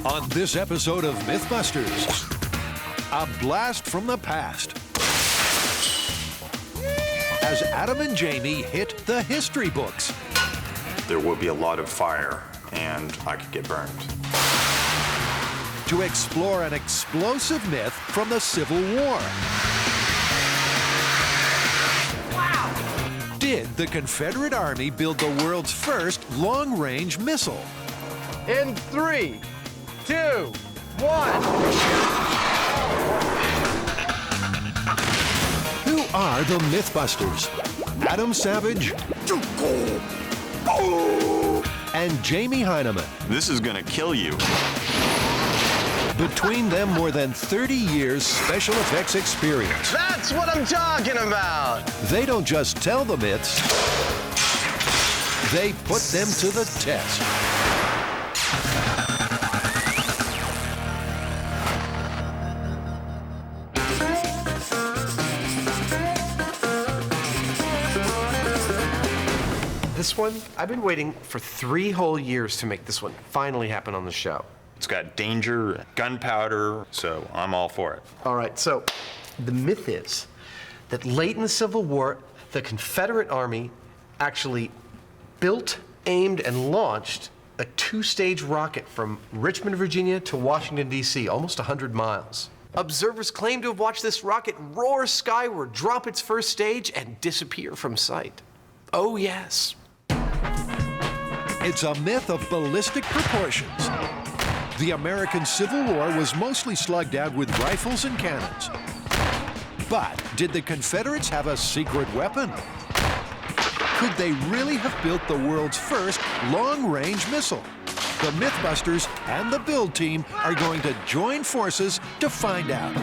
On this episode of MythBusters, a blast from the past. As Adam and Jamie hit the history books. There will be a lot of fire, and I could get burned. To explore an explosive myth from the Civil War. Wow! Did the Confederate Army build the world's first long-range missile? In 3, 2, 1. Who are the MythBusters? Adam Savage and Jamie Hyneman. This is gonna kill you. Between them, more than 30 years special effects experience. That's what I'm talking about! They don't just tell the myths, they put them to the test. This one, I've been waiting for 3 whole years to make this one finally happen on the show. It's got danger, gunpowder, so I'm all for it. All right, so the myth is that late in the Civil War, the Confederate Army actually built, aimed, and launched a 2-stage rocket from Richmond, Virginia to Washington, D.C., almost 100 miles. Observers claim to have watched this rocket roar skyward, drop its first stage, and disappear from sight. Oh, yes. It's a myth of ballistic proportions. The American Civil War was mostly slugged out with rifles and cannons. But did the Confederates have a secret weapon? Could they really have built the world's first long-range missile? The MythBusters and the build team are going to join forces to find out.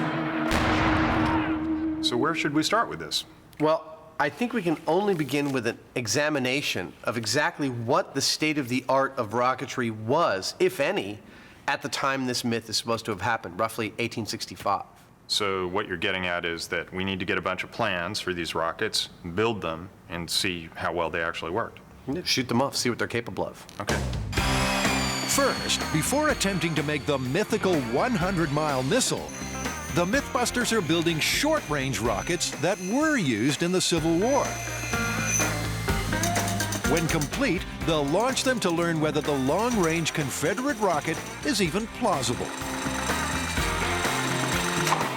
So where should we start with this? Well, I think we can only begin with an examination of exactly what the state-of-the-art of rocketry was, if any, at the time this myth is supposed to have happened, roughly 1865. So what you're getting at is that we need to get a bunch of plans for these rockets, build them, and see how well they actually worked. Shoot them off, see what they're capable of. Okay. First, before attempting to make the mythical 100-mile missile, the MythBusters are building short-range rockets that were used in the Civil War. When complete, they'll launch them to learn whether the long-range Confederate rocket is even plausible.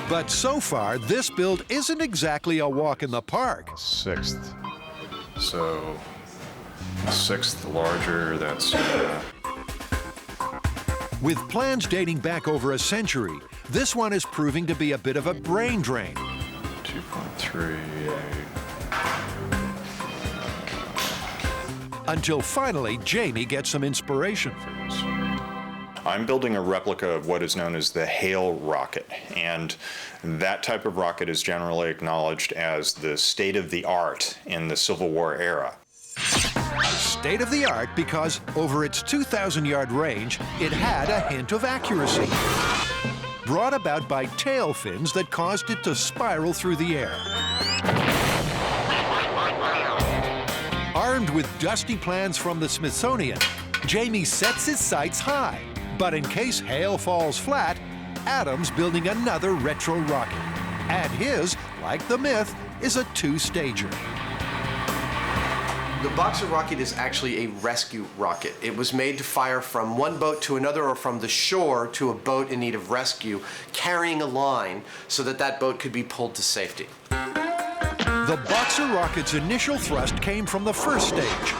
But so far, this build isn't exactly a walk in the park. 6th. So, 6th larger, that's... With plans dating back over a century, this one is proving to be a bit of a brain drain. 2.3... Until finally, Jamie gets some inspiration. I'm building a replica of what is known as the Hale rocket, and that type of rocket is generally acknowledged as the state-of-the-art in the Civil War era. State-of-the-art because over its 2,000-yard range, it had a hint of accuracy, brought about by tail fins that caused it to spiral through the air. Armed with dusty plans from the Smithsonian, Jamie sets his sights high. But in case Hale falls flat, Adam's building another retro rocket. And his, like the myth, is a 2-stager. The Boxer rocket is actually a rescue rocket. It was made to fire from one boat to another or from the shore to a boat in need of rescue, carrying a line so that that boat could be pulled to safety. The Boxer rocket's initial thrust came from the first stage.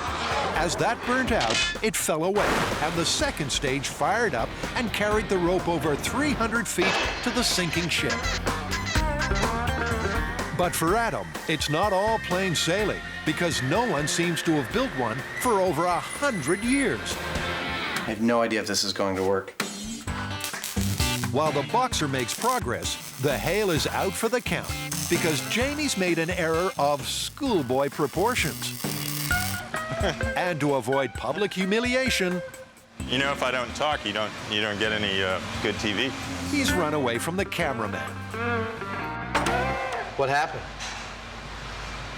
As that burnt out, it fell away, and the second stage fired up and carried the rope over 300 feet to the sinking ship. But for Adam, it's not all plain sailing, because no one seems to have built one for over 100 years. I have no idea if this is going to work. While the Boxer makes progress, the Hale is out for the count, because Jamie's made an error of schoolboy proportions. And to avoid public humiliation, You know, if I don't talk, you don't get any good TV. he's run away from the cameraman. What happened?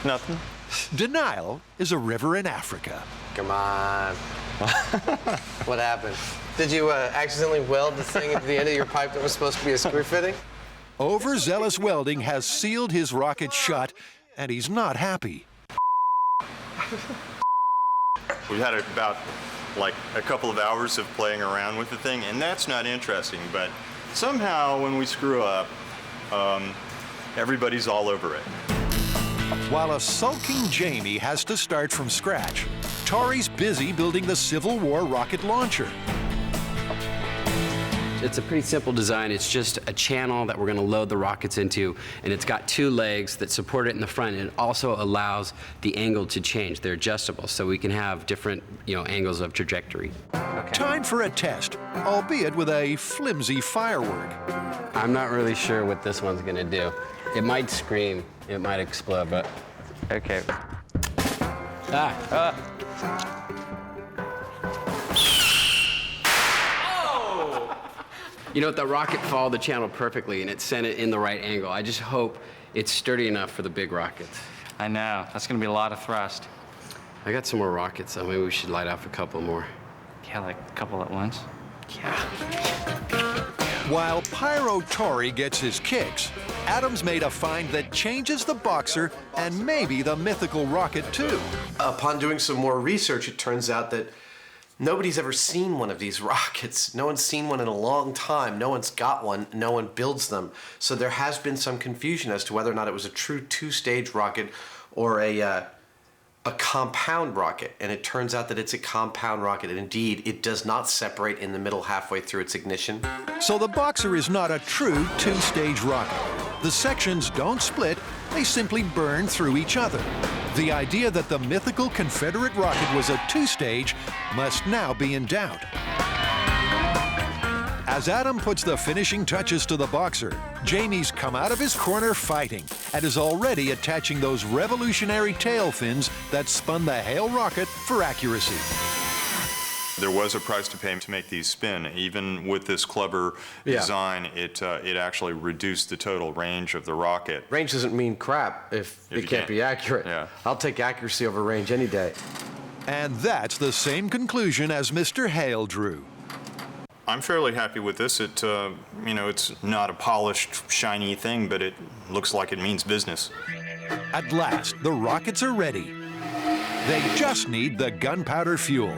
Nothing. Denial is a river in Africa. Come on. What happened? Did you accidentally weld the thing at the end of your pipe that was supposed to be a screw fitting? Overzealous welding has sealed his rocket shut, and he's not happy. We've had about like a couple of hours of playing around with the thing, and that's not interesting, but somehow when we screw up, everybody's all over it. While a sulking Jamie has to start from scratch, Tori's busy building the Civil War rocket launcher. It's a pretty simple design. It's just a channel that we're going to load the rockets into, and it's got 2 legs that support it in the front, and it also allows the angle to change. They're adjustable, so we can have different, angles of trajectory. Time for a test, albeit with a flimsy firework. I'm not really sure what this one's going to do. It might scream, it might explode, but okay. You know what, the rocket followed the channel perfectly and it sent it in the right angle. I just hope it's sturdy enough for the big rockets. I know, that's gonna be a lot of thrust. I got some more rockets, so maybe we should light off a couple more. Yeah, like a couple at once. Yeah. While Pyro Tori gets his kicks, Adam's made a find that changes the Boxer and maybe the mythical rocket too. Upon doing some more research, it turns out that nobody's ever seen one of these rockets. No one's seen one in a long time. No one's got one. No one builds them. So there has been some confusion as to whether or not it was a true 2-stage rocket or a compound rocket. And it turns out that it's a compound rocket. And indeed, it does not separate in the middle halfway through its ignition. So the Boxer is not a true 2-stage rocket. The sections don't split, they simply burn through each other. The idea that the mythical Confederate rocket was a 2-stage must now be in doubt. As Adam puts the finishing touches to the Boxer, Jamie's come out of his corner fighting and is already attaching those revolutionary tail fins that spun the Hale rocket for accuracy. There was a price to pay to make these spin. Even with this clever design, it actually reduced the total range of the rocket. Range doesn't mean crap if it can't be accurate. Yeah. I'll take accuracy over range any day. And that's the same conclusion as Mr. Hale drew. I'm fairly happy with this. It's not a polished, shiny thing, but it looks like it means business. At last, the rockets are ready. They just need the gunpowder fuel.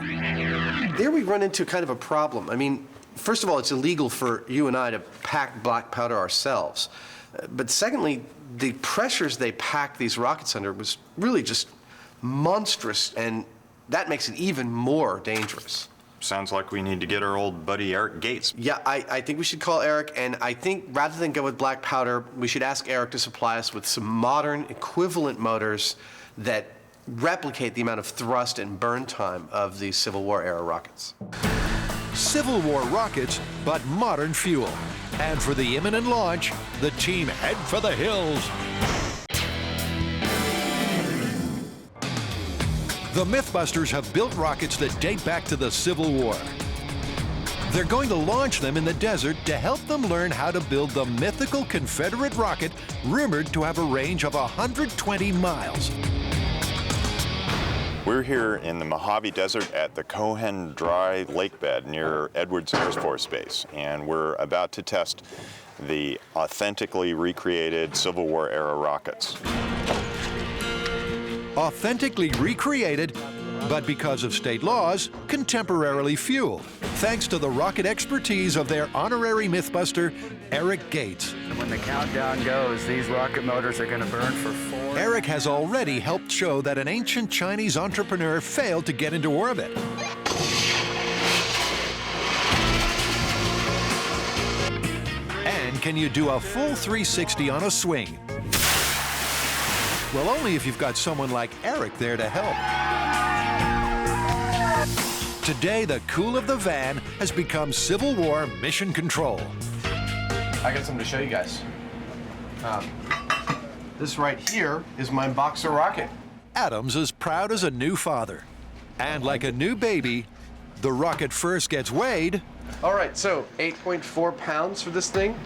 There we run into kind of a problem. I mean, first of all, it's illegal for you and I to pack black powder ourselves. But secondly, the pressures they packed these rockets under was really just monstrous, and that makes it even more dangerous. Sounds like we need to get our old buddy Eric Gates. Yeah, I think we should call Eric, and I think rather than go with black powder, we should ask Eric to supply us with some modern equivalent motors that replicate the amount of thrust and burn time of the Civil War era rockets. Civil War rockets, but modern fuel. And for the imminent launch, the team head for the hills. The MythBusters have built rockets that date back to the Civil War. They're going to launch them in the desert to help them learn how to build the mythical Confederate rocket, rumored to have a range of 120 miles. We're here in the Mojave Desert at the Cohen Dry Lake Bed near Edwards Air Force Base, and we're about to test the authentically recreated Civil War era rockets. Authentically recreated, but because of state laws, contemporarily fueled, thanks to the rocket expertise of their honorary MythBuster, Eric Gates. When the countdown goes, these rocket motors are going to burn for 4. Eric has already helped show that an ancient Chinese entrepreneur failed to get into orbit. And can you do a full 360 on a swing? Well, only if you've got someone like Eric there to help. Today, the cool of the van has become Civil War mission control. I got something to show you guys. This right here is my Boxer rocket. Adam's as proud as a new father. And like a new baby, the rocket first gets weighed. All right, so 8.4 pounds for this thing.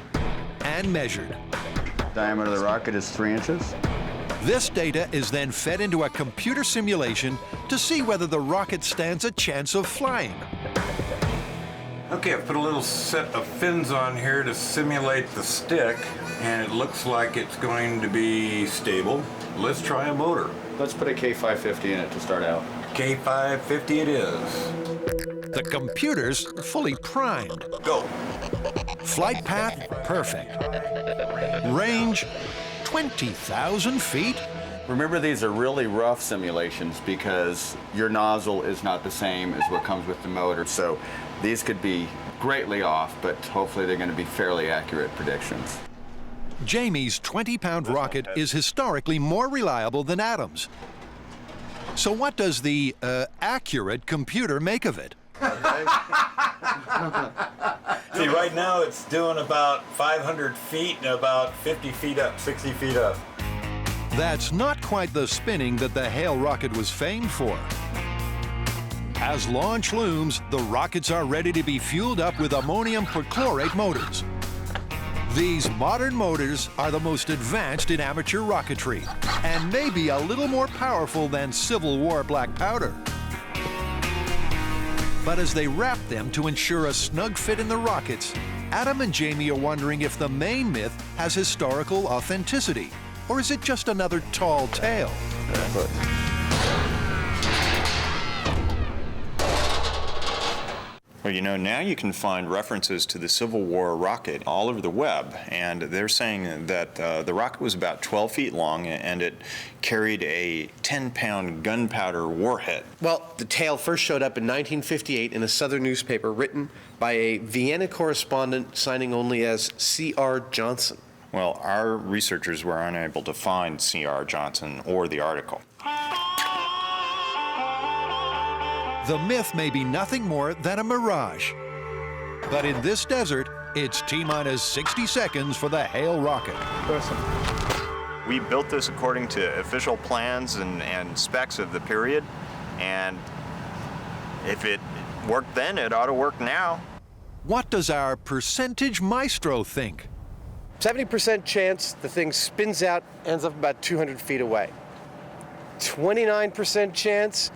And measured. Diameter of the rocket is 3 inches. This data is then fed into a computer simulation to see whether the rocket stands a chance of flying. Okay, I've put a little set of fins on here to simulate the stick, and it looks like it's going to be stable. Let's try a motor. Let's put a K550 in it to start out. K550 it is. The computer's fully primed. Go. Flight path, perfect. Range, 20,000 feet. Remember, these are really rough simulations because your nozzle is not the same as what comes with the motor. So these could be greatly off, but hopefully they're going to be fairly accurate predictions. Jamie's 20-pound rocket is historically more reliable than Adam's. So what does the accurate computer make of it? See, right now it's doing about 500 feet and about 50 feet up, 60 feet up. That's not quite the spinning that the Hale rocket was famed for. As launch looms, the rockets are ready to be fueled up with ammonium perchlorate motors. These modern motors are the most advanced in amateur rocketry and may be a little more powerful than Civil War black powder. But as they wrap them to ensure a snug fit in the rockets, Adam and Jamie are wondering if the main myth has historical authenticity, or is it just another tall tale? Well, you know, now you can find references to the Civil War rocket all over the web, and they're saying that the rocket was about 12 feet long and it carried a 10-pound gunpowder warhead. Well, the tale first showed up in 1958 in a Southern newspaper written by a Vienna correspondent signing only as C.R. Johnson. Well, our researchers were unable to find C.R. Johnson or the article. The myth may be nothing more than a mirage. But in this desert, it's T-minus 60 seconds for the Hale rocket. We built this according to official plans and specs of the period, and if it worked then, it ought to work now. What does our percentage maestro think? 70% chance the thing spins out, ends up about 200 feet away. 29% chance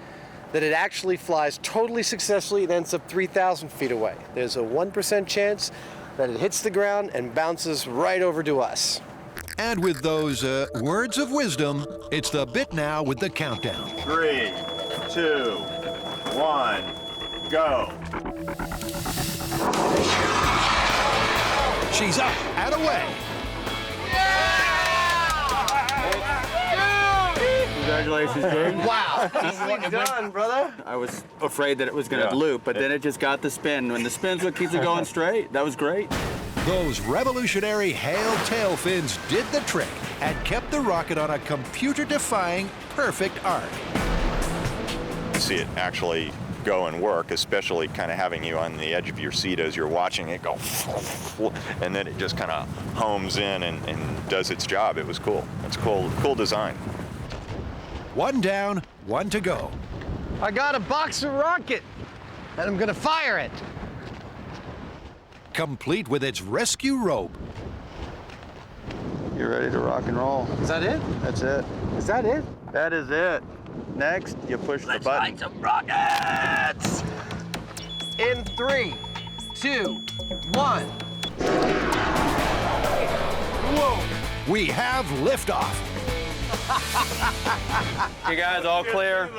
that it actually flies totally successfully and ends up 3,000 feet away. There's a 1% chance that it hits the ground and bounces right over to us. And with those words of wisdom, it's the bit now with the countdown. 3, 2, 1, go. She's up and away. Congratulations, Jake. Wow, easily done, brother. I was afraid that it was going to loop, but then it just got the spin. When the spin's what keeps it going straight, that was great. Those revolutionary Hale tail fins did the trick and kept the rocket on a computer-defying perfect arc. See it actually go and work, especially kind of having you on the edge of your seat as you're watching it go, and then it just kind of homes in and does its job. It was cool. It's cool design. One down, one to go. I got a boxer rocket, and I'm gonna fire it. Complete with its rescue rope. You're ready to rock and roll. Is that it? That's it. Is that it? That is it. Next, you push the button. Light some rockets! In 3, 2, 1. Whoa! We have liftoff. You guys all clear?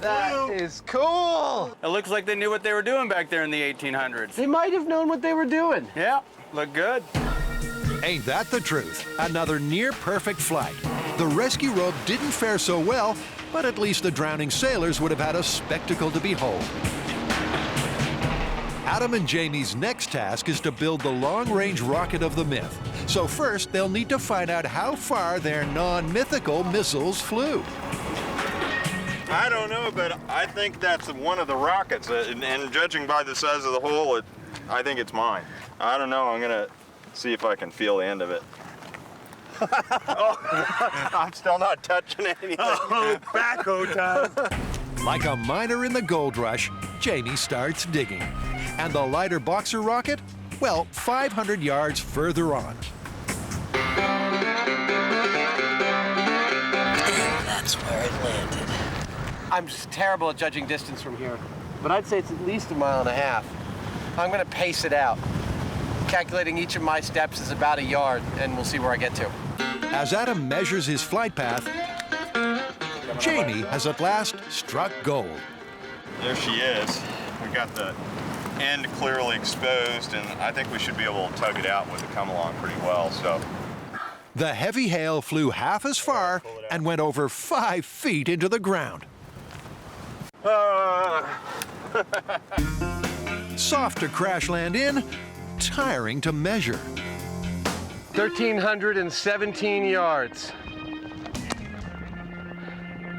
That is cool! It looks like they knew what they were doing back there in the 1800s. They might have known what they were doing. Yeah, look good. Ain't that the truth? Another near-perfect flight. The rescue rope didn't fare so well, but at least the drowning sailors would have had a spectacle to behold. Adam and Jamie's next task is to build the long-range rocket of the myth. So first, they'll need to find out how far their non-mythical missiles flew. I don't know, but I think that's one of the rockets, and judging by the size of the hole, I think it's mine. I don't know. I'm gonna see if I can feel the end of it. Oh, I'm still not touching anything. Oh, backhoe time. Like a miner in the gold rush, Jamie starts digging. And the lighter boxer rocket? Well, 500 yards further on. That's where it landed. I'm just terrible at judging distance from here, but I'd say it's at least 1.5 miles. I'm gonna pace it out. Calculating each of my steps is about 1 yard, and we'll see where I get to. As Adam measures his flight path, Jamie has at last struck gold. There she is. We got the end clearly exposed, and I think we should be able to tug it out with the come along pretty well. So The heavy hail flew half as far and went over 5 feet into the ground. Soft to crash land in, tiring to measure. 1,317 yards.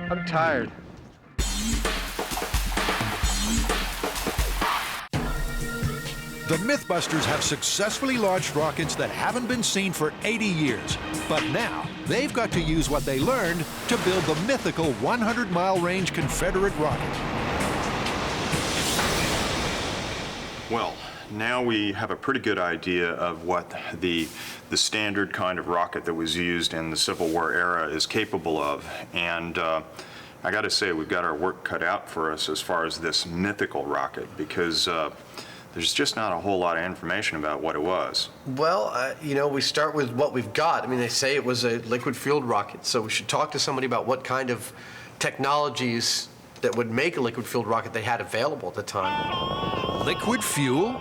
I'm tired. The MythBusters have successfully launched rockets that haven't been seen for 80 years. But now, they've got to use what they learned to build the mythical 100-mile range Confederate rocket. well, now we have a pretty good idea of what the standard kind of rocket that was used in the Civil War era is capable of. And I got to say, we've got our work cut out for us as far as this mythical rocket, because there's just not a whole lot of information about what it was. Well, you know, we start with what we've got. I mean, they say it was a liquid-fueled rocket, so we should talk to somebody about what kind of technologies that would make a liquid-fueled rocket they had available at the time. Liquid fuel?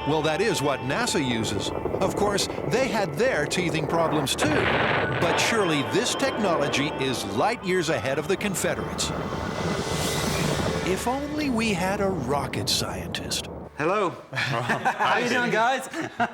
Well, that is what NASA uses. Of course, they had their teething problems too. But surely this technology is light years ahead of the Confederates. If only we had a rocket scientist. Hello. How you doing, guys?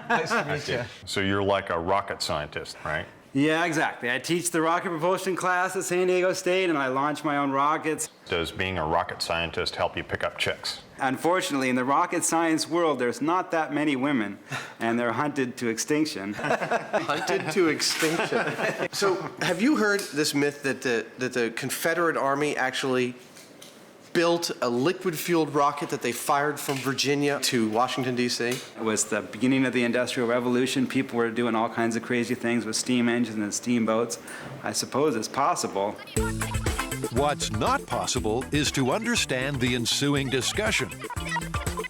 Nice to meet you. So you're like a rocket scientist, right? Yeah, exactly. I teach the rocket propulsion class at San Diego State, and I launch my own rockets. Does being a rocket scientist help you pick up chicks? Unfortunately, in the rocket science world, there's not that many women, and they're hunted to extinction. Hunted to extinction. So, have you heard this myth that the Confederate Army actually built a liquid-fueled rocket that they fired from Virginia to Washington, D.C.? It was the beginning of the Industrial Revolution. People were doing all kinds of crazy things with steam engines and steamboats. I suppose it's possible. What's not possible is to understand the ensuing discussion.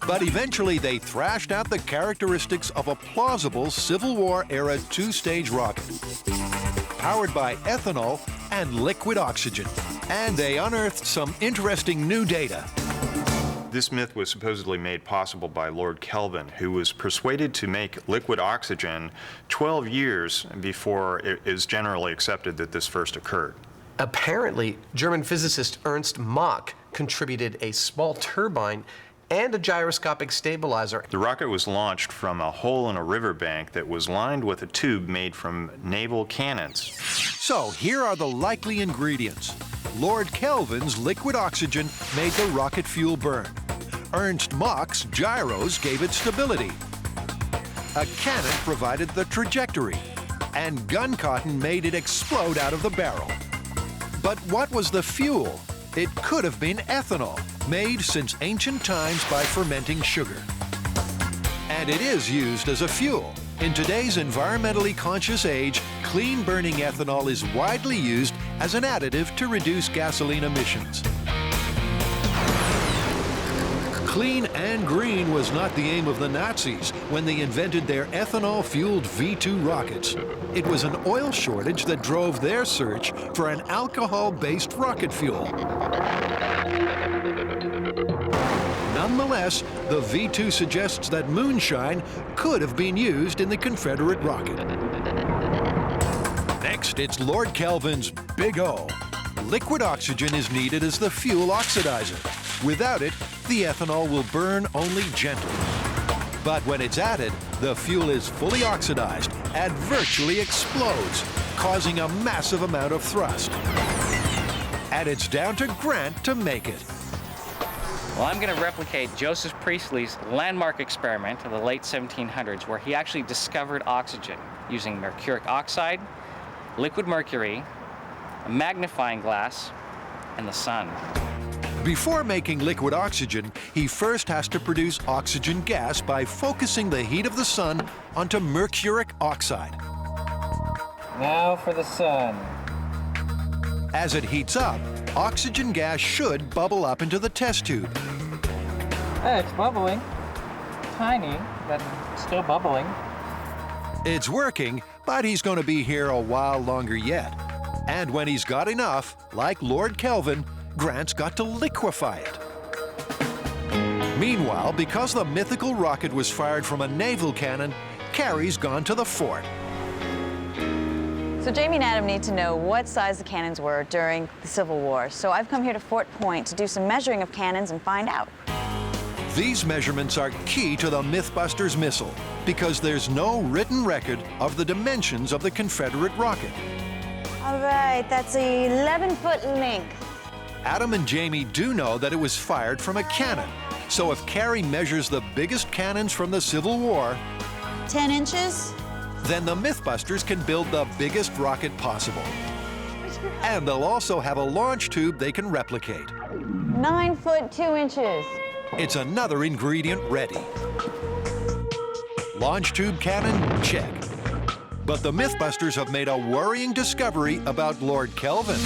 But eventually they thrashed out the characteristics of a plausible Civil War-era two-stage rocket, powered by ethanol and liquid oxygen. And they unearthed some interesting new data. This myth was supposedly made possible by Lord Kelvin, who was persuaded to make liquid oxygen 12 years before it is generally accepted that this first occurred. Apparently, German physicist Ernst Mach contributed a small turbine and a gyroscopic stabilizer. The rocket was launched from a hole in a riverbank that was lined with a tube made from naval cannons. So here are the likely ingredients. Lord Kelvin's liquid oxygen made the rocket fuel burn. Ernst Mach's gyros gave it stability. A cannon provided the trajectory. And gun cotton made it explode out of the barrel. But what was the fuel? It could have been ethanol, made since ancient times by fermenting sugar. And it is used as a fuel. In today's environmentally conscious age, clean-burning ethanol is widely used as an additive to reduce gasoline emissions. Clean and green was not the aim of the Nazis when they invented their ethanol-fueled V-2 rockets. It was an oil shortage that drove their search for an alcohol-based rocket fuel. Nonetheless, the V-2 suggests that moonshine could have been used in the Confederate rocket. Next, it's Lord Kelvin's Big O. Liquid oxygen is needed as the fuel oxidizer. Without it, the ethanol will burn only gently. But when it's added, the fuel is fully oxidized and virtually explodes, causing a massive amount of thrust. And it's down to Grant to make it. Well, I'm going to replicate Joseph Priestley's landmark experiment of the late 1700s, where he actually discovered oxygen using mercuric oxide, liquid mercury, a magnifying glass, and the sun. Before making liquid oxygen, he first has to produce oxygen gas by focusing the heat of the sun onto mercuric oxide. Now for the sun. As it heats up, oxygen gas should bubble up into the test tube. It's bubbling. Tiny, but still bubbling. It's working, but he's going to be here a while longer yet. And when he's got enough, like Lord Kelvin, Grant's got to liquefy it. Meanwhile, because the mythical rocket was fired from a naval cannon, Carrie's gone to the fort. So Jamie and Adam need to know what size the cannons were during the Civil War. So I've come here to Fort Point to do some measuring of cannons and find out. These measurements are key to the MythBusters missile because there's no written record of the dimensions of the Confederate rocket. All right, that's 11-foot length. Adam and Jamie do know that it was fired from a cannon. So if Carrie measures the biggest cannons from the Civil War, 10 inches? Then the MythBusters can build the biggest rocket possible. And they'll also have a launch tube they can replicate. 9 foot 2 inches. It's another ingredient ready. Launch tube cannon, check. But the MythBusters have made a worrying discovery about Lord Kelvin.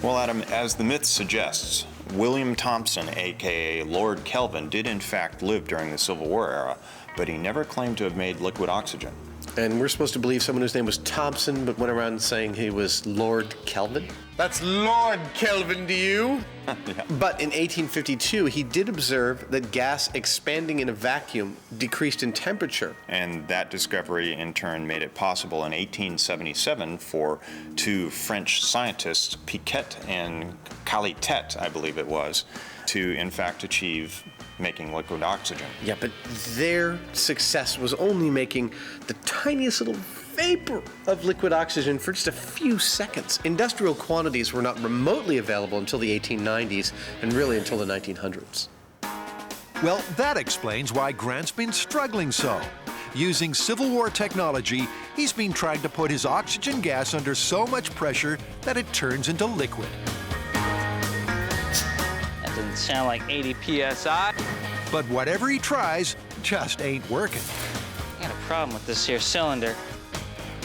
Well, Adam, as the myth suggests, William Thompson, aka Lord Kelvin, did in fact live during the Civil War era, but he never claimed to have made liquid oxygen. And we're supposed to believe someone whose name was Thompson but went around saying he was Lord Kelvin? That's Lord Kelvin to you? Yeah. But in 1852, he did observe that gas expanding in a vacuum decreased in temperature. And that discovery, in turn, made it possible in 1877 for two French scientists, Piquet and Calitet, I believe it was, to, in fact, achieve making liquid oxygen. Yeah, but their success was only making the tiniest little vapor of liquid oxygen for just a few seconds. Industrial quantities were not remotely available until the 1890s and really until the 1900s. Well, that explains why Grant's been struggling so. Using Civil War technology, he's been trying to put his oxygen gas under so much pressure that it turns into liquid. That doesn't sound like 80 PSI. But whatever he tries, just ain't working. I got a problem with this here cylinder.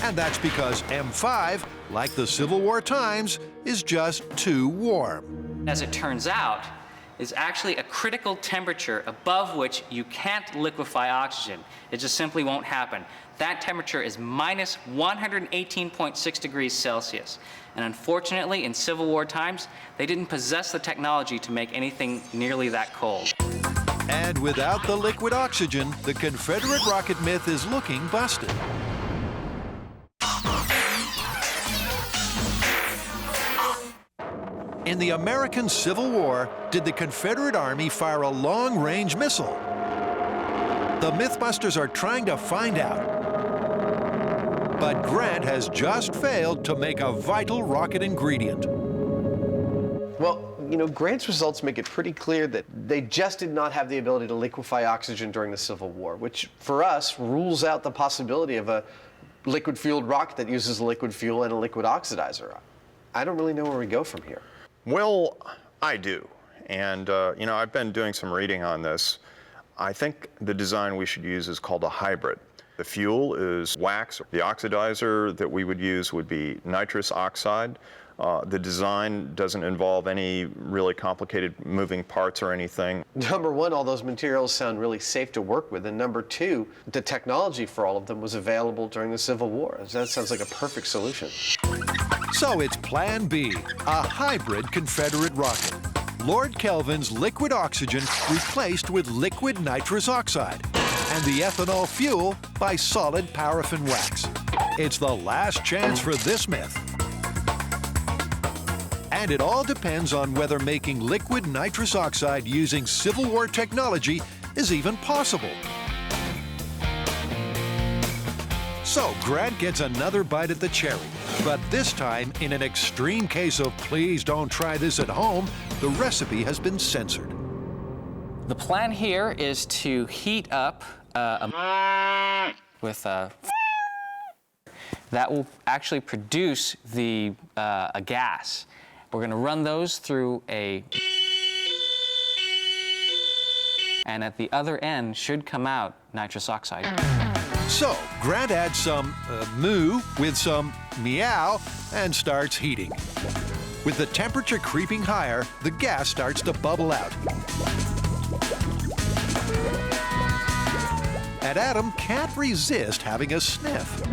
And that's because M5, like the Civil War times, is just too warm. As it turns out, is actually a critical temperature above which you can't liquefy oxygen. It just simply won't happen. That temperature is minus 118.6 degrees Celsius. And unfortunately, in Civil War times, they didn't possess the technology to make anything nearly that cold. And without the liquid oxygen, the Confederate rocket myth is looking busted. In the American Civil War, did the Confederate Army fire a long-range missile? The MythBusters are trying to find out. But Grant has just failed to make a vital rocket ingredient. Well, you know, Grant's results make it pretty clear that they just did not have the ability to liquefy oxygen during the Civil War, which for us rules out the possibility of a liquid-fueled rocket that uses liquid fuel and a liquid oxidizer. I don't really know where we go from here. Well, I do. And, you know, I've been doing some reading on this. I think the design we should use is called a hybrid. The fuel is wax. The oxidizer that we would use would be nitrous oxide. The design doesn't involve any really complicated moving parts or anything. Number one, all those materials sound really safe to work with. And number two, the technology for all of them was available during the Civil War. That sounds like a perfect solution. So it's Plan B, a hybrid Confederate rocket. Lord Kelvin's liquid oxygen replaced with liquid nitrous oxide, and the ethanol fuel by solid paraffin wax. It's the last chance for this myth. And it all depends on whether making liquid nitrous oxide using Civil War technology is even possible. So Grant gets another bite at the cherry, but this time, in an extreme case of please don't try this at home, the recipe has been censored. The plan here is to heat up with that will actually produce a gas. We're going to run those through and at the other end should come out nitrous oxide. So Grant adds some moo with some meow and starts heating. With the temperature creeping higher, the gas starts to bubble out. And Adam can't resist having a sniff.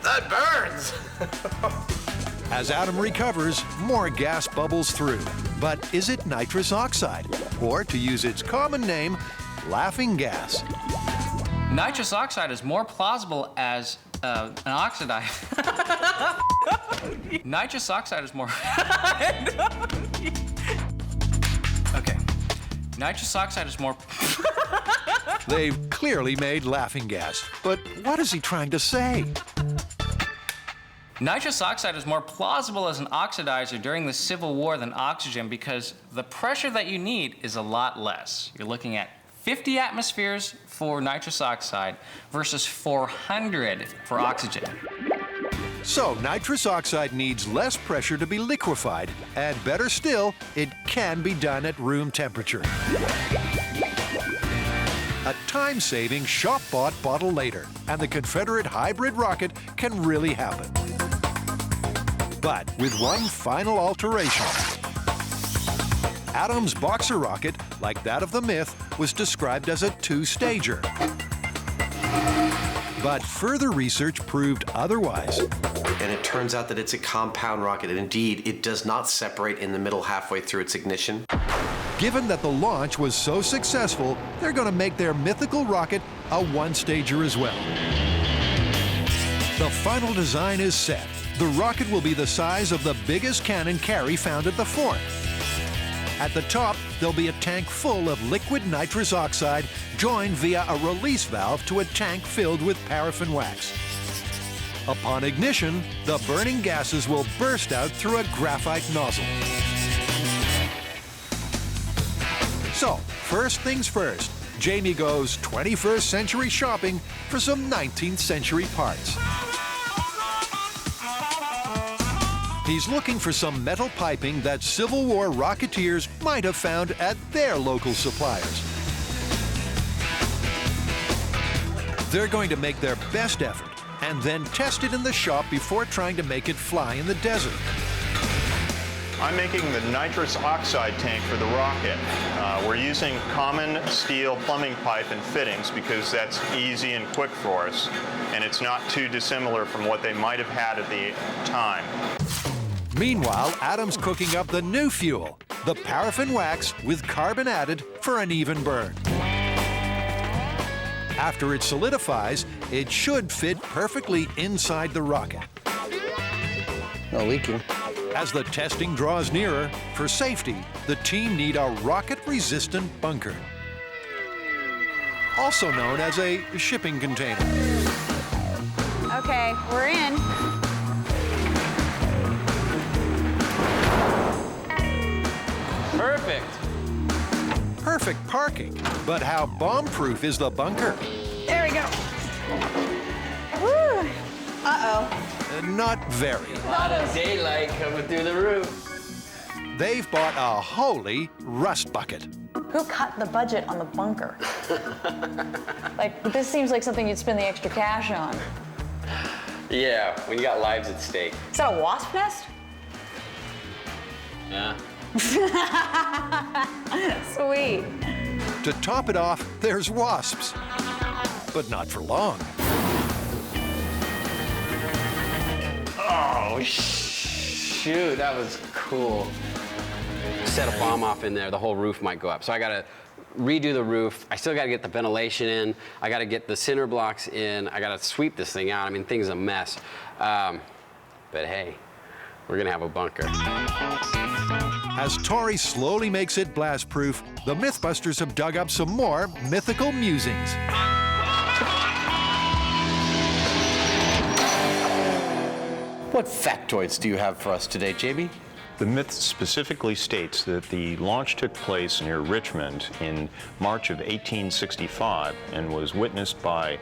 That burns! As Adam recovers, more gas bubbles through. But is it nitrous oxide? Or, to use its common name, laughing gas? Nitrous oxide is more plausible as an oxidizer. Nitrous oxide is more... Okay. Nitrous oxide is more... They've clearly made laughing gas. But what is he trying to say? Nitrous oxide is more plausible as an oxidizer during the Civil War than oxygen because the pressure that you need is a lot less. You're looking at 50 atmospheres for nitrous oxide versus 400 for oxygen. So nitrous oxide needs less pressure to be liquefied, and better still, it can be done at room temperature. A time-saving, shop-bought bottle later, and the Confederate hybrid rocket can really happen. But with one final alteration. Adam's Boxer rocket, like that of the Myth, was described as a two-stager. But further research proved otherwise. And it turns out that it's a compound rocket, and indeed, it does not separate in the middle halfway through its ignition. Given that the launch was so successful, they're going to make their mythical rocket a one-stager as well. The final design is set. The rocket will be the size of the biggest cannon carry found at the fort. At the top, there'll be a tank full of liquid nitrous oxide joined via a release valve to a tank filled with paraffin wax. Upon ignition, the burning gases will burst out through a graphite nozzle. So, first things first, Jamie goes 21st century shopping for some 19th century parts. He's looking for some metal piping that Civil War rocketeers might have found at their local suppliers. They're going to make their best effort and then test it in the shop before trying to make it fly in the desert. I'm making the nitrous oxide tank for the rocket. We're using common steel plumbing pipe and fittings because that's easy and quick for us, and it's not too dissimilar from what they might have had at the time. Meanwhile, Adam's cooking up the new fuel, the paraffin wax with carbon added for an even burn. After it solidifies, it should fit perfectly inside the rocket. No leaking. As the testing draws nearer, for safety, the team need a rocket-resistant bunker, also known as a shipping container. Okay, we're in. Perfect. Perfect parking, but how bomb-proof is the bunker? There we go. Woo! Uh-oh. Not very. A lot of daylight coming through the roof. They've bought a holy rust bucket. Who cut the budget on the bunker? Like, this seems like something you'd spend the extra cash on. Yeah, when you got lives at stake. Is that a wasp nest? Yeah. Sweet. To top it off, there's wasps. But not for long. Oh, shoot, that was cool. Set a bomb off in there, the whole roof might go up. So I gotta redo the roof. I still gotta get the ventilation in. I gotta get the cinder blocks in. I gotta sweep this thing out. I mean, thing's a mess. But hey, we're gonna have a bunker. As Tori slowly makes it blast-proof, the MythBusters have dug up some more mythical musings. What factoids do you have for us today, JB? The myth specifically states that the launch took place near Richmond in March of 1865 and was witnessed by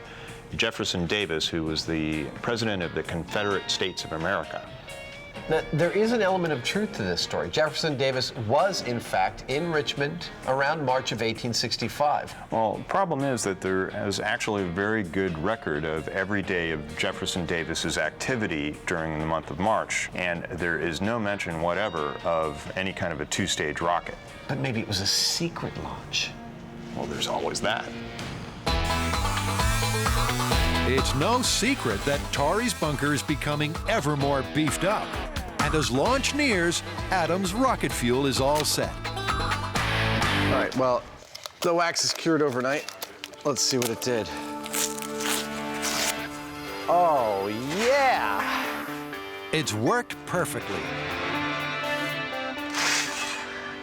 Jefferson Davis, who was the president of the Confederate States of America. Now, there is an element of truth to this story. Jefferson Davis was, in fact, in Richmond around March of 1865. Well, the problem is that there is actually a very good record of every day of Jefferson Davis's activity during the month of March, and there is no mention whatever of any kind of a two-stage rocket. But maybe it was a secret launch. Well, there's always that. It's no secret that Torrey's bunker is becoming ever more beefed up. And as launch nears, Adam's rocket fuel is all set. All right, well, the wax is cured overnight. Let's see what it did. Oh, yeah! It's worked perfectly.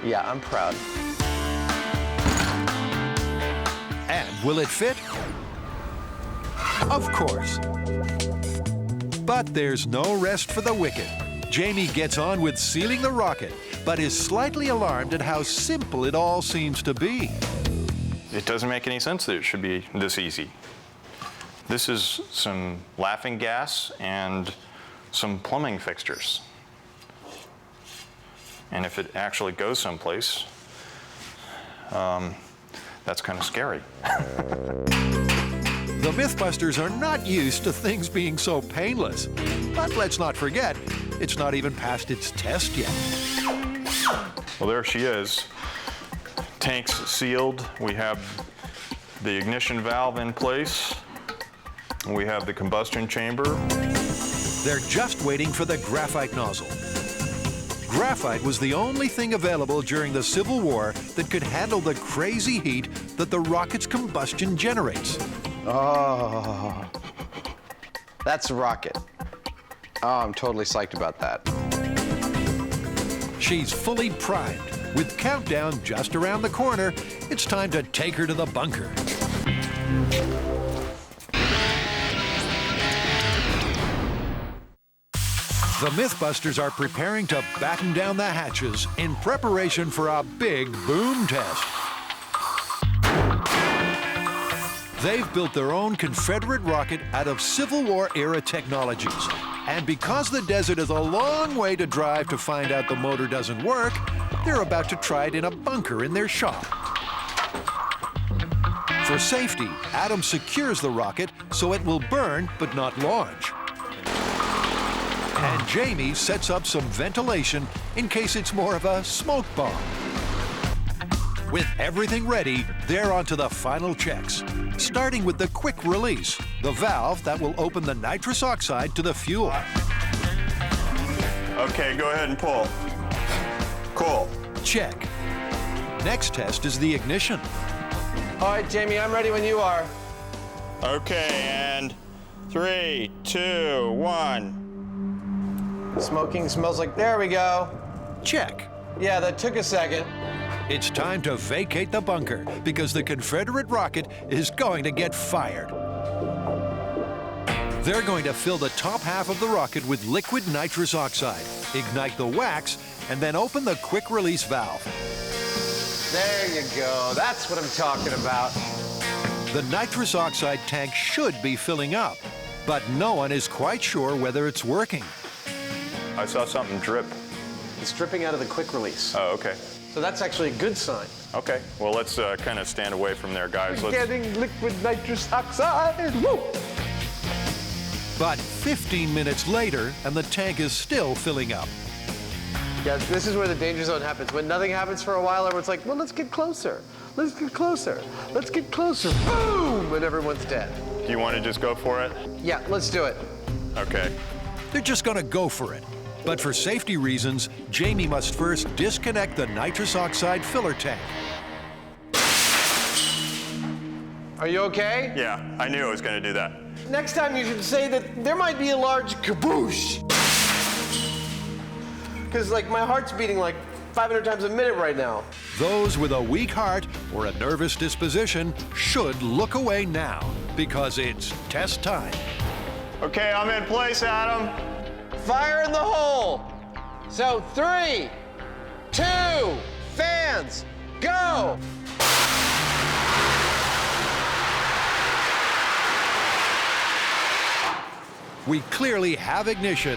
Yeah, I'm proud. And will it fit? Of course. But there's no rest for the wicked. Jamie gets on with sealing the rocket, but is slightly alarmed at how simple it all seems to be. It doesn't make any sense that it should be this easy. This is some laughing gas and some plumbing fixtures. And if it actually goes someplace, that's kind of scary. The MythBusters are not used to things being so painless. But let's not forget, it's not even past its test yet. Well, there she is. Tank's sealed. We have the ignition valve in place. We have the combustion chamber. They're just waiting for the graphite nozzle. Graphite was the only thing available during the Civil War that could handle the crazy heat that the rocket's combustion generates. Oh, that's a rocket. Oh, I'm totally psyched about that. She's fully primed. With countdown just around the corner, it's time to take her to the bunker. The MythBusters are preparing to batten down the hatches in preparation for a big boom test. They've built their own Confederate rocket out of Civil War era technologies. And because the desert is a long way to drive to find out the motor doesn't work, they're about to try it in a bunker in their shop. For safety, Adam secures the rocket so it will burn but not launch. And Jamie sets up some ventilation in case it's more of a smoke bomb. With everything ready, they're on to the final checks, starting with the quick release, the valve that will open the nitrous oxide to the fuel. Okay, go ahead and pull. Cool. Check. Next test is the ignition. All right, Jamie, I'm ready when you are. Okay, and 3, 2, 1. Smoking smells like, there we go. Check. Yeah, that took a second. It's time to vacate the bunker because the Confederate rocket is going to get fired. They're going to fill the top half of the rocket with liquid nitrous oxide, ignite the wax, and then open the quick release valve. There you go. That's what I'm talking about. The nitrous oxide tank should be filling up, but no one is quite sure whether it's working. I saw something drip. It's dripping out of the quick release. Oh, okay. So that's actually a good sign. Okay, well, let's kind of stand away from there, guys. We're getting liquid nitrous oxide. Woo! But 15 minutes later, and the tank is still filling up. Yeah, this is where the danger zone happens. When nothing happens for a while, everyone's like, well, let's get closer. Let's get closer. Let's get closer. Boom! And everyone's dead. Do you want to just go for it? Yeah, let's do it. Okay. They're just going to go for it. But for safety reasons, Jamie must first disconnect the nitrous oxide filler tank. Are you okay? Yeah, I knew I was going to do that. Next time you should say that there might be a large kaboosh. Because, like, my heart's beating like 500 times a minute right now. Those with a weak heart or a nervous disposition should look away now, because it's test time. Okay, I'm in place, Adam. Fire in the hole. So 3, 2, fans, go. We clearly have ignition.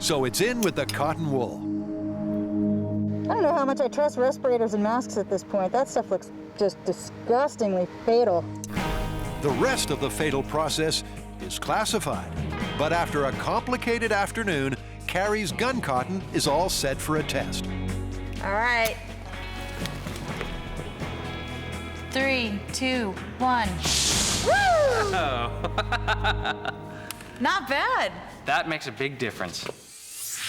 So it's in with the cotton wool. I don't know how much I trust respirators and masks at this point. That stuff looks just disgustingly fatal. The rest of the fatal process is classified. But after a complicated afternoon, Carrie's gun cotton is all set for a test. All right. 3, 2, 1. Woo! Not bad. That makes a big difference.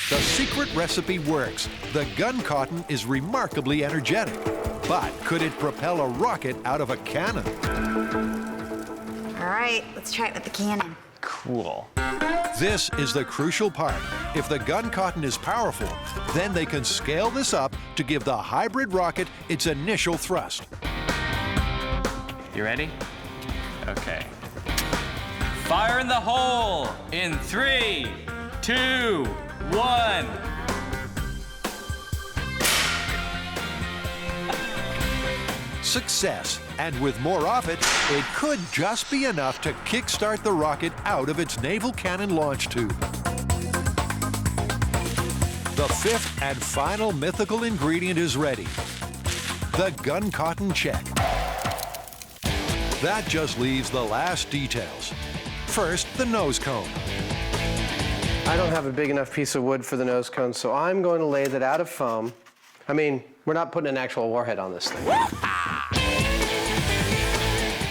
The secret recipe works. The gun cotton is remarkably energetic. But could it propel a rocket out of a cannon? All right, let's try it with the cannon. Cool. This is the crucial part. If the gun cotton is powerful, then they can scale this up to give the hybrid rocket its initial thrust. You ready? Okay. Fire in the hole in 3, 2, 1. Success. And with more of it, it could just be enough to kickstart the rocket out of its naval cannon launch tube. The fifth and final mythical ingredient is ready. The gun cotton check. That just leaves the last details. First, the nose cone. I don't have a big enough piece of wood for the nose cone, so I'm going to lay that out of foam. I mean, we're not putting an actual warhead on this thing.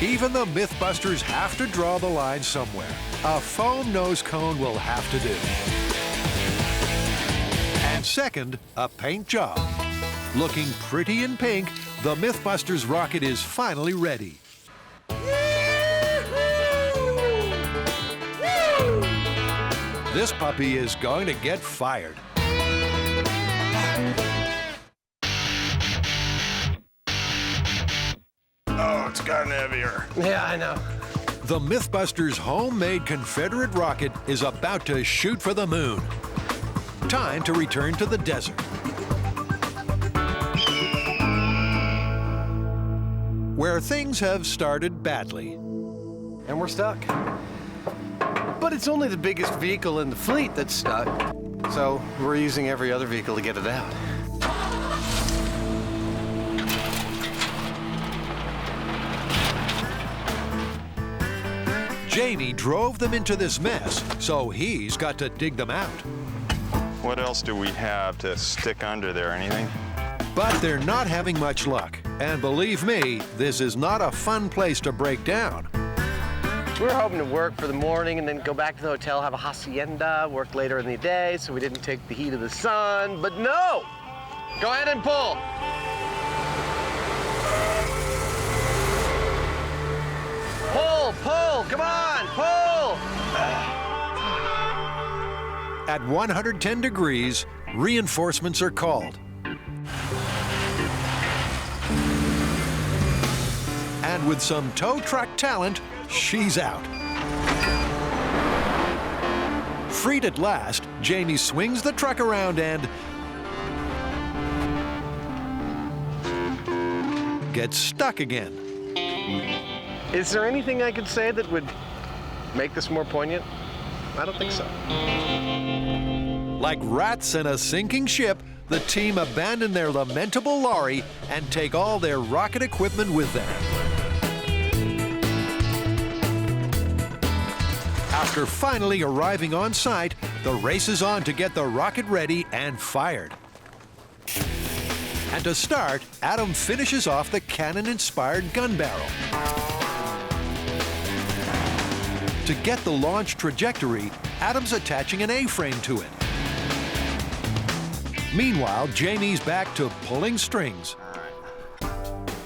Even the MythBusters have to draw the line somewhere. A foam nose cone will have to do. And second, a paint job. Looking pretty in pink, the MythBusters rocket is finally ready. This puppy is going to get fired. Oh, it's gotten heavier. Yeah, I know. The MythBusters' homemade Confederate rocket is about to shoot for the moon. Time to return to the desert. Where things have started badly. And we're stuck. But it's only the biggest vehicle in the fleet that's stuck. So we're using every other vehicle to get it out. Jamie drove them into this mess, so he's got to dig them out. What else do we have to stick under there? Anything? But they're not having much luck. And believe me, this is not a fun place to break down. We were hoping to work for the morning and then go back to the hotel, have a hacienda, work later in the day so we didn't take the heat of the sun. But no! Go ahead and pull. Pull, pull, come on, pull! At 110 degrees, reinforcements are called. And with some tow truck talent, she's out. Freed at last, Jamie swings the truck around and gets stuck again. Is there anything I could say that would make this more poignant? I don't think so. Like rats in a sinking ship, the team abandon their lamentable lorry and take all their rocket equipment with them. After finally arriving on site, the race is on to get the rocket ready and fired. And to start, Adam finishes off the cannon-inspired gun barrel. To get the launch trajectory, Adam's attaching an A-frame to it. Meanwhile, Jamie's back to pulling strings.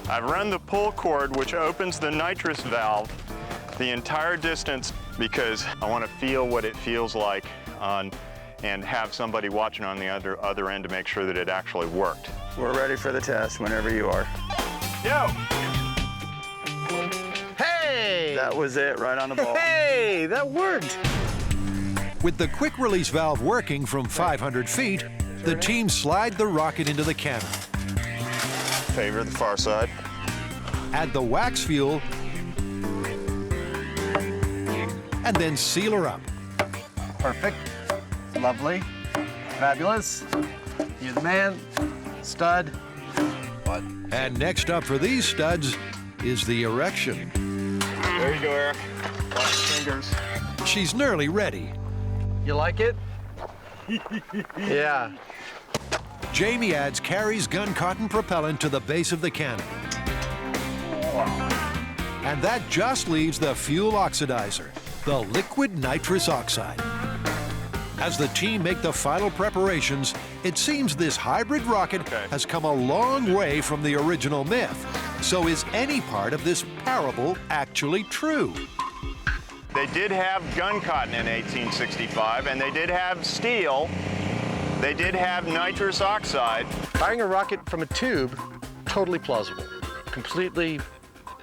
I've run the pull cord, which opens the nitrous valve the entire distance because I want to feel what it feels like and have somebody watching on the other end to make sure that it actually worked. We're ready for the test whenever you are. Yo! Hey! That was it, right on the ball. Hey, that worked! With the quick release valve working from 500 feet, the team slide the rocket into the cannon. Favor the far side. Add the wax fuel, and then seal her up. Perfect. Lovely. Fabulous. You're the man. Stud. What? And next up for these studs is the erection. There you go, Eric. Watch your fingers. She's nearly ready. You like it? Yeah. Jamie adds Carrie's gun cotton propellant to the base of the cannon. And that just leaves the fuel oxidizer, the liquid nitrous oxide. As the team make the final preparations, it seems this hybrid rocket has come a long way from the original myth. So is any part of this parable actually true? They did have gun cotton in 1865, and they did have steel. They did have nitrous oxide. Firing a rocket from a tube, totally plausible. Completely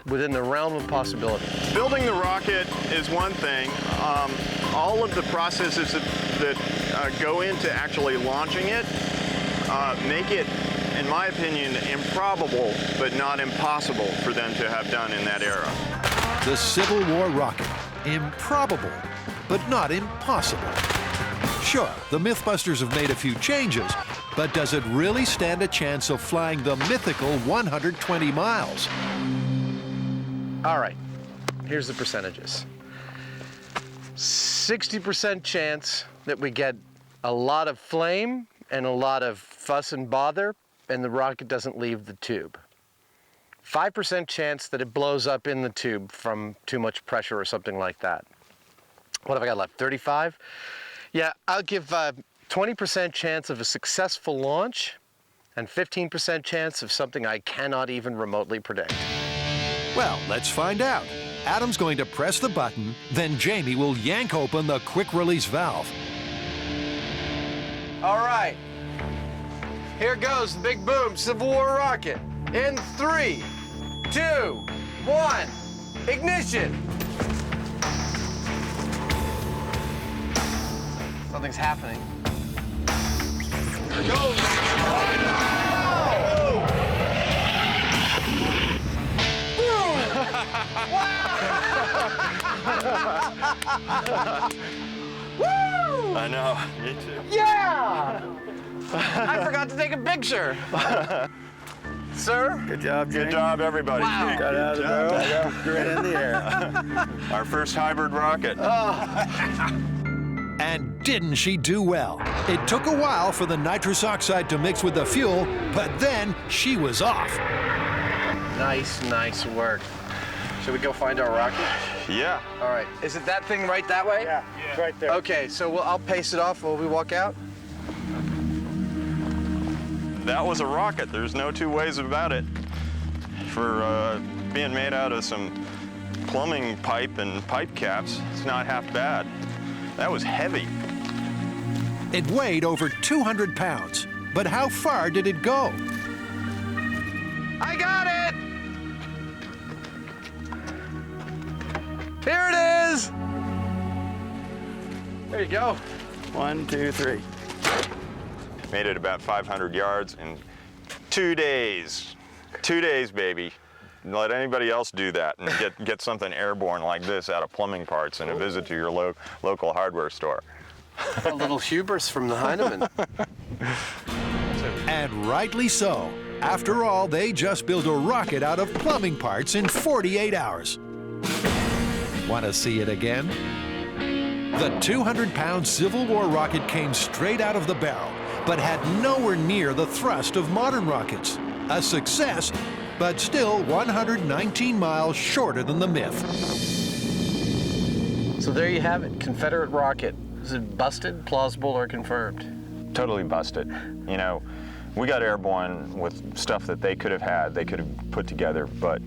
within the realm of possibility. Building the rocket is one thing. All of the processes that go into actually launching it make it, in my opinion, improbable, but not impossible for them to have done in that era. The Civil War rocket. Improbable, but not impossible. Sure, the MythBusters have made a few changes, but does it really stand a chance of flying the mythical 120 miles? All right, here's the percentages. 60% chance that we get a lot of flame and a lot of fuss and bother, and the rocket doesn't leave the tube. 5% chance that it blows up in the tube from too much pressure or something like that. What have I got left, 35? Yeah, I'll give 20% chance of a successful launch and 15% chance of something I cannot even remotely predict. Well, let's find out. Adam's going to press the button, then Jamie will yank open the quick-release valve. All right, here goes the big boom Civil War rocket. In 3, 2, 1, ignition. Something's happening. Here it goes. Woo! I know, me too. Yeah! I forgot to take a picture. Sir? Good job, Jimmy. Good job, everybody. Wow. Got out of the barrel, great in the air. Our first hybrid rocket. And didn't she do well? It took a while for the nitrous oxide to mix with the fuel, but then she was off. Nice work. Should we go find our rocket? Yeah. All right. Is it that thing right that way? Yeah, it's right there. Okay, so I'll pace it off while we walk out. That was a rocket. There's no two ways about it. For being made out of some plumbing pipe and pipe caps, it's not half bad. That was heavy. It weighed over 200 pounds. But how far did it go? I got it! Here it is! There you go. 1, 2, 3. Made it about 500 yards in 2 days. 2 days, baby. Let anybody else do that and get something airborne like this out of plumbing parts and a visit to your local hardware store. A little hubris from the Hyneman. And rightly so. After all, they just built a rocket out of plumbing parts in 48 hours. Want to see it again? The 200-pound Civil War rocket came straight out of the barrel, but had nowhere near the thrust of modern rockets. A success, but still 119 miles shorter than the myth. So there you have it, Confederate rocket. Is it busted, plausible, or confirmed? Totally busted. You know, we got airborne with stuff that they could have had, they could have put together, but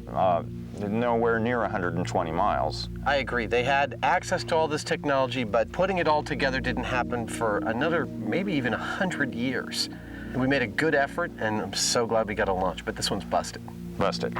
nowhere near 120 miles. I agree. They had access to all this technology, but putting it all together didn't happen for another, maybe even 100 years. And we made a good effort, and I'm so glad we got a launch, but this one's busted. Busted.